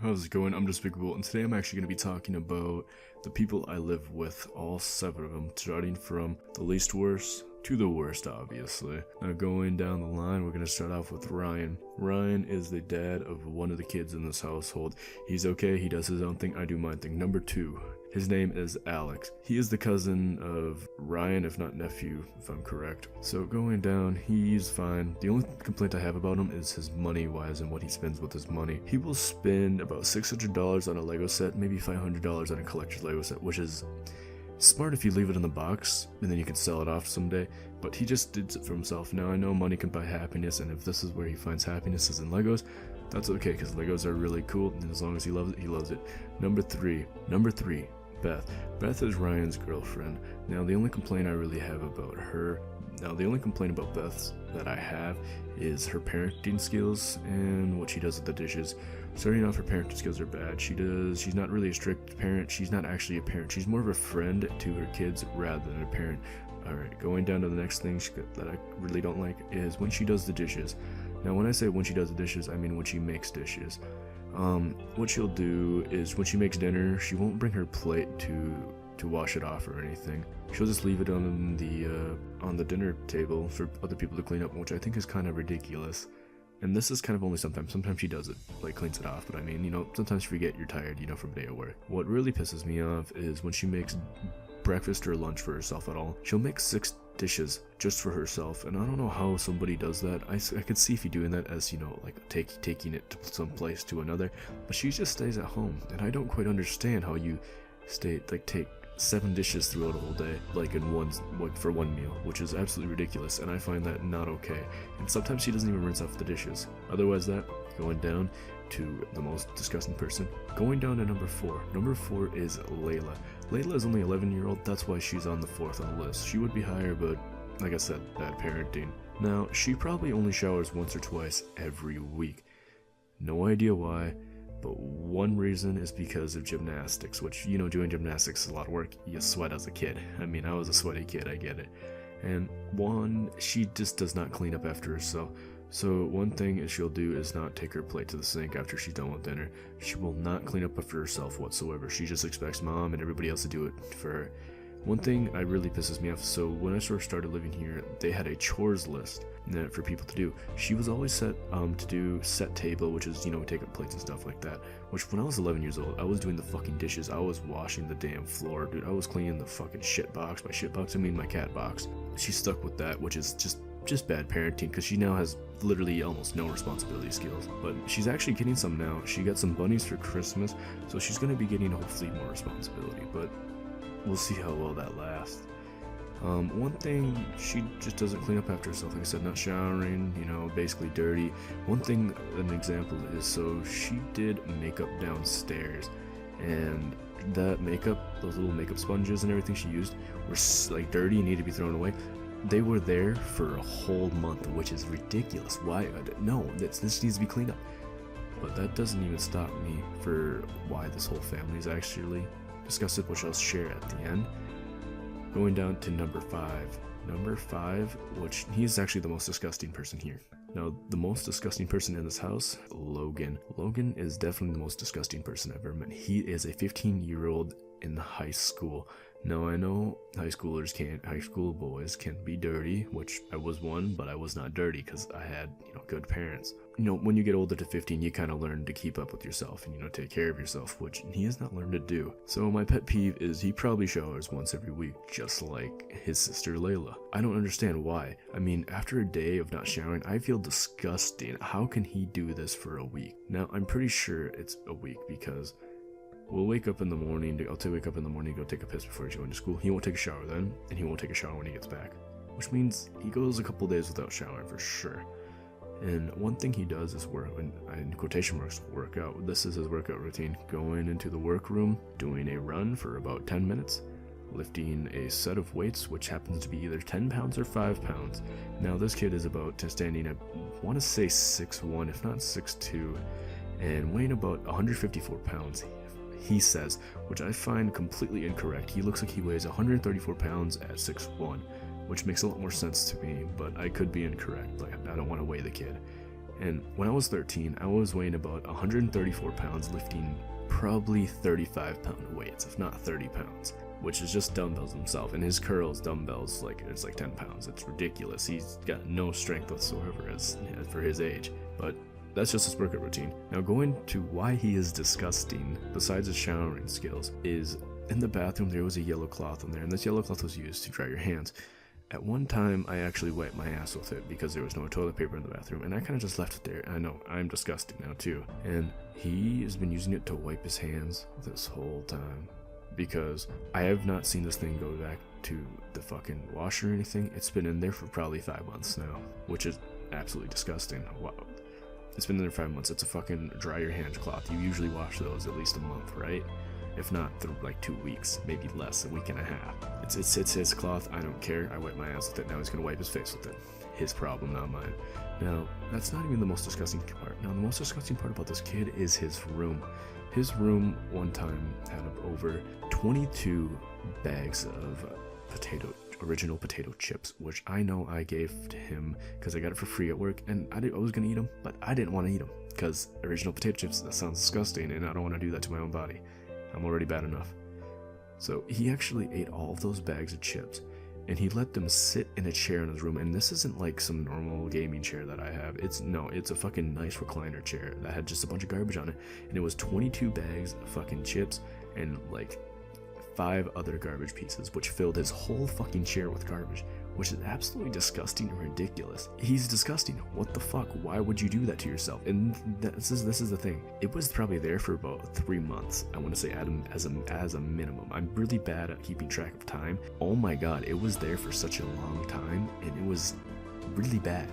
How's it going? I'm Despicable, and today I'm actually going to be talking about the people I live with, all 7 of them, starting from the least worst to the worst, obviously. Now, going down the line, we're going to start off with Ryan. Ryan is the dad of one of the kids in this household. He's okay, he does his own thing, I do my thing. Number 2. His name is Alex. He is the cousin of Ryan, if not nephew, if I'm correct. So going down, he's fine. The only complaint I have about him is his money-wise and what he spends with his money. He will spend about $600 on a Lego set, maybe $500 on a collector's Lego set, which is smart if you leave it in the box and then you can sell it off someday, but he just did it for himself. Now I know money can buy happiness, and if this is where he finds happiness is in Legos, that's okay, because Legos are really cool, and as long as he loves it, he loves it. Number three, Beth. Beth is Ryan's girlfriend. Now the only complaint I really have about her, Beth that I have is her parenting skills and what she does with the dishes. Starting off, her parenting skills are bad. She's not really a strict parent. She's not actually a parent. She's more of a friend to her kids rather than a parent. Alright, going down to the next thing that I really don't like is when she does the dishes. Now when I say when she does the dishes, I mean when she makes dishes. What she'll do is when she makes dinner, she won't bring her plate to wash it off or anything. She'll just leave it on the dinner table for other people to clean up, which I think is kind of ridiculous. And this is kind of only sometimes. Sometimes she does it, like cleans it off, but I mean, sometimes you forget you're tired, from a day of work. What really pisses me off is when she makes breakfast or lunch for herself at all. She'll make 6 dishes just for herself, and I don't know how somebody does that. I could see if you doing that as, like taking it to some place to another, but she just stays at home, and I don't quite understand how you take 7 dishes throughout a whole day, for one meal, which is absolutely ridiculous, and I find that not okay. And sometimes she doesn't even rinse off the dishes. Otherwise, going down to the most disgusting person. Going down to number 4. Number 4 is Layla. Layla is only 11-year-old, that's why she's on the 4th on the list. She would be higher, but like I said, bad parenting. Now, she probably only showers once or twice every week. No idea why, but one reason is because of gymnastics, which, doing gymnastics is a lot of work. You sweat as a kid. I mean, I was a sweaty kid, I get it. And she just does not clean up after herself. So one thing is she'll do is not take her plate to the sink after she's done with dinner. She will not clean up after herself whatsoever. She just expects mom and everybody else to do it for her. One thing that really pisses me off, so when I first started living here, they had a chores list for people to do. She was always set to do set table, which is, take up plates and stuff like that. Which when I was 11 years old, I was doing the fucking dishes. I was washing the damn floor, dude. I was cleaning the fucking shit box. By shit box, I mean my cat box. She's stuck with that, which is just bad parenting, because she now has literally almost no responsibility skills. But she's actually getting some now. She got some bunnies for Christmas, so she's going to be getting hopefully more responsibility, but we'll see how well that lasts. One thing, she just doesn't clean up after herself. Like I said, not showering, basically dirty. One thing, an example is, so she did makeup downstairs, and that makeup, those little makeup sponges and everything she used were dirty and needed to be thrown away. They were there for a whole month, which is ridiculous. Why? No, this needs to be cleaned up. But that doesn't even stop me for why this whole family is actually disgusted, which I'll share at the end. Going down to number 5. Number 5, which he's actually the most disgusting person here. Now, the most disgusting person in this house, Logan. Logan is definitely the most disgusting person I've ever met. He is a 15-year-old in high school. Now, I know high school boys can be dirty, which I was one, but I was not dirty because I had, good parents. When you get older to 15, you kind of learn to keep up with yourself and, take care of yourself, which he has not learned to do. So my pet peeve is he probably showers once every week, just like his sister Layla. I don't understand why. I mean, after a day of not showering, I feel disgusting. How can he do this for a week? Now, I'm pretty sure it's a week because we'll wake up in the morning, wake up in the morning, go take a piss before he's going to school. He won't take a shower then, and he won't take a shower when he gets back. Which means he goes a couple days without showering for sure. And one thing he does is in quotation marks, work out. This is his workout routine. Going into the workroom, doing a run for about 10 minutes, lifting a set of weights, which happens to be either 10 pounds or 5 pounds. Now this kid is about standing at, I want to say 6'1", if not 6'2", and weighing about 154 pounds. He says, which I find completely incorrect. He looks like he weighs 134 pounds at 6'1", which makes a lot more sense to me, but I could be incorrect. I don't want to weigh the kid. And when I was 13, I was weighing about 134 pounds, lifting probably 35-pound weights, if not 30 pounds, which is just dumbbells himself. And his curls, dumbbells, it's like 10 pounds. It's ridiculous. He's got no strength whatsoever for his age. But that's just his workout routine. Now, going to why he is disgusting, besides his showering skills, is in the bathroom there was a yellow cloth in there, and this yellow cloth was used to dry your hands. At one time, I actually wiped my ass with it because there was no toilet paper in the bathroom, and I kind of just left it there. I know, I'm disgusting now too. And he has been using it to wipe his hands this whole time, because I have not seen this thing go back to the fucking washer or anything. It's been in there for probably 5 months now, which is absolutely disgusting. Wow. It's been in there 5 months. It's a fucking dry your hands cloth. You usually wash those at least a month, right? If not, like 2 weeks, maybe less, a week and a half. It's his cloth. I don't care. I wipe my ass with it. Now he's gonna wipe his face with it. His problem, not mine. Now, that's not even the most disgusting part. Now, the most disgusting part about this kid is his room. His room one time had over 22 bags of original potato chips, which I know I gave to him because I got it for free at work, and I was gonna eat them, but I didn't want to eat them because original potato chips, that sounds disgusting, and I don't want to do that to my own body. I'm already bad enough. So he actually ate all of those bags of chips, and he let them sit in a chair in his room. And this isn't like some normal gaming chair that I have. It's a fucking nice recliner chair that had just a bunch of garbage on it, and it was 22 bags of fucking chips and like 5 other garbage pieces, which filled his whole fucking chair with garbage, which is absolutely disgusting and ridiculous. He's disgusting. What the fuck? Why would you do that to yourself? And this is the thing. It was probably there for about 3 months. I want to say as a minimum. I'm really bad at keeping track of time. Oh my god, it was there for such a long time, and it was really bad.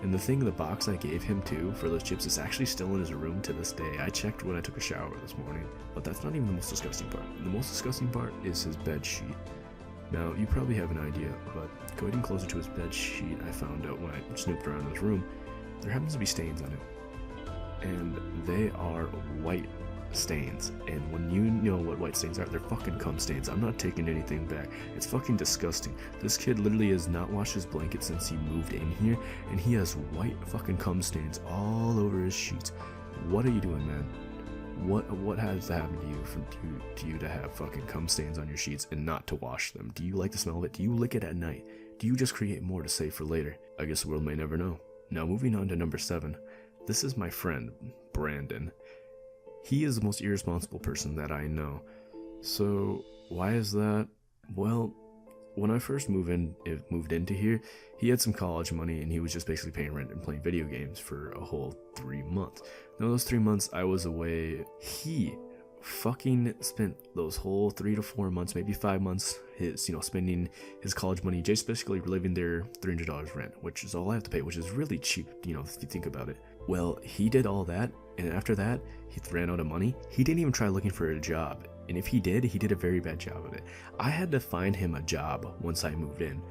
And the box I gave him too for those chips is actually still in his room to this day. I checked when I took a shower this morning, but that's not even the most disgusting part. The most disgusting part is his bed sheet. Now, you probably have an idea, but going closer to his bed sheet, I found out when I snooped around his room, there happens to be stains on it. And they are white stains. And when you know what white stains are, they're fucking cum stains. I'm not taking anything back. It's fucking disgusting. This kid literally has not washed his blanket since he moved in here, and he has white fucking cum stains all over his sheets. What are you doing, man? What has to happen to you to have fucking cum stains on your sheets and not to wash them? Do you like the smell of it? Do you lick it at night? Do you just create more to save for later? I guess the world may never know. Now, moving on to number 7. This is my friend, Brandon. He is the most irresponsible person that I know. So, why is that? Well, when I first moved into here, he had some college money, and he was just basically paying rent and playing video games for a whole 3 months. Now, those 3 months I was away, he fucking spent those whole 3 to 4 months, maybe 5 months, spending his college money, just basically living their $300 rent, which is all I have to pay, which is really cheap, if you think about it. Well, he did all that, and after that, he ran out of money. He didn't even try looking for a job, and if he did a very bad job of it. I had to find him a job once I moved in,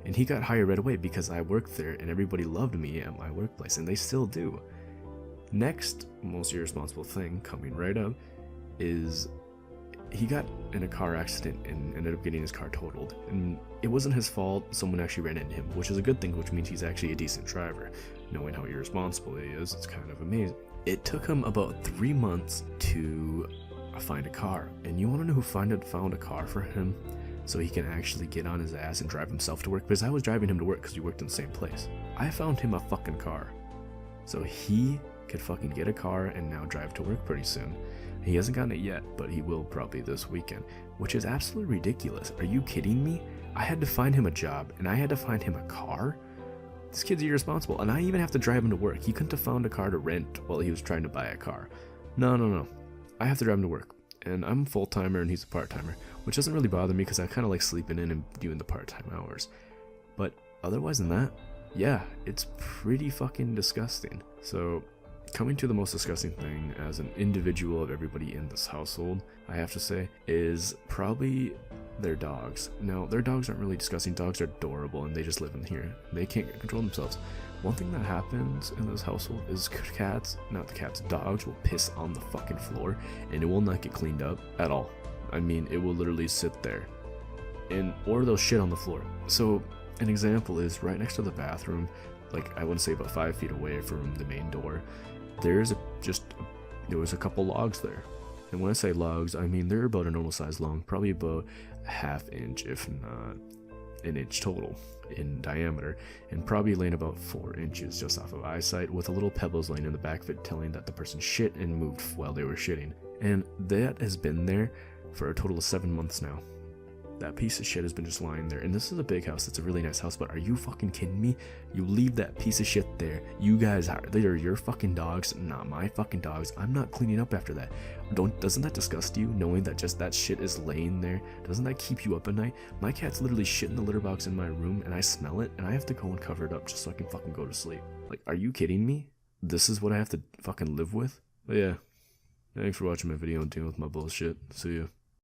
and he got hired right away because I worked there, and everybody loved me at my workplace, and they still do. Next most irresponsible thing coming right up is he got in a car accident and ended up getting his car totaled, and it wasn't his fault. Someone actually ran into him, which is a good thing, which means he's actually a decent driver. Knowing how irresponsible he is, it's kind of amazing. It took him about 3 months to find a car, and you want to know who found a car for him so he can actually get on his ass and drive himself to work? Because I was driving him to work because we worked in the same place. I found him a fucking car so he could fucking get a car and now drive to work pretty soon. He hasn't gotten it yet, but he will probably this weekend, which is absolutely ridiculous. Are you kidding me? I had to find him a job, and I had to find him a car? This kid's irresponsible, and I even have to drive him to work. He couldn't have found a car to rent while he was trying to buy a car. No. I have to drive him to work, and I'm a full-timer and he's a part-timer, which doesn't really bother me because I kind of like sleeping in and doing the part-time hours. But otherwise than that, yeah, it's pretty fucking disgusting. So, coming to the most disgusting thing as an individual of everybody in this household, I have to say, is probably their dogs. Now, their dogs aren't really disgusting. Dogs are adorable, and they just live in here. They can't control themselves. One thing that happens in this household is dogs will piss on the fucking floor, and it will not get cleaned up at all. I mean, it will literally sit there, or they'll shit on the floor. So, an example is right next to the bathroom, like, I wouldn't say about 5 feet away from the main door, there was a couple logs there. And when I say logs, I mean they're about a normal size long, probably about a ½ inch, if not an inch total in diameter, and probably laying about 4 inches just off of eyesight, with a little pebbles laying in the back of it telling that the person shit and moved while they were shitting. And that has been there for a total of 7 months now. That piece of shit has been just lying there. And this is a big house. It's a really nice house, but are you fucking kidding me? You leave that piece of shit there. You guys are, they are your fucking dogs, not my fucking dogs. I'm not cleaning up after that. Doesn't that disgust you, knowing that just that shit is laying there? Doesn't that keep you up at night? My cat's literally shit in the litter box in my room, and I smell it, and I have to go and cover it up just so I can fucking go to sleep. Like, are you kidding me? This is what I have to fucking live with? But yeah, thanks for watching my video and dealing with my bullshit. See ya.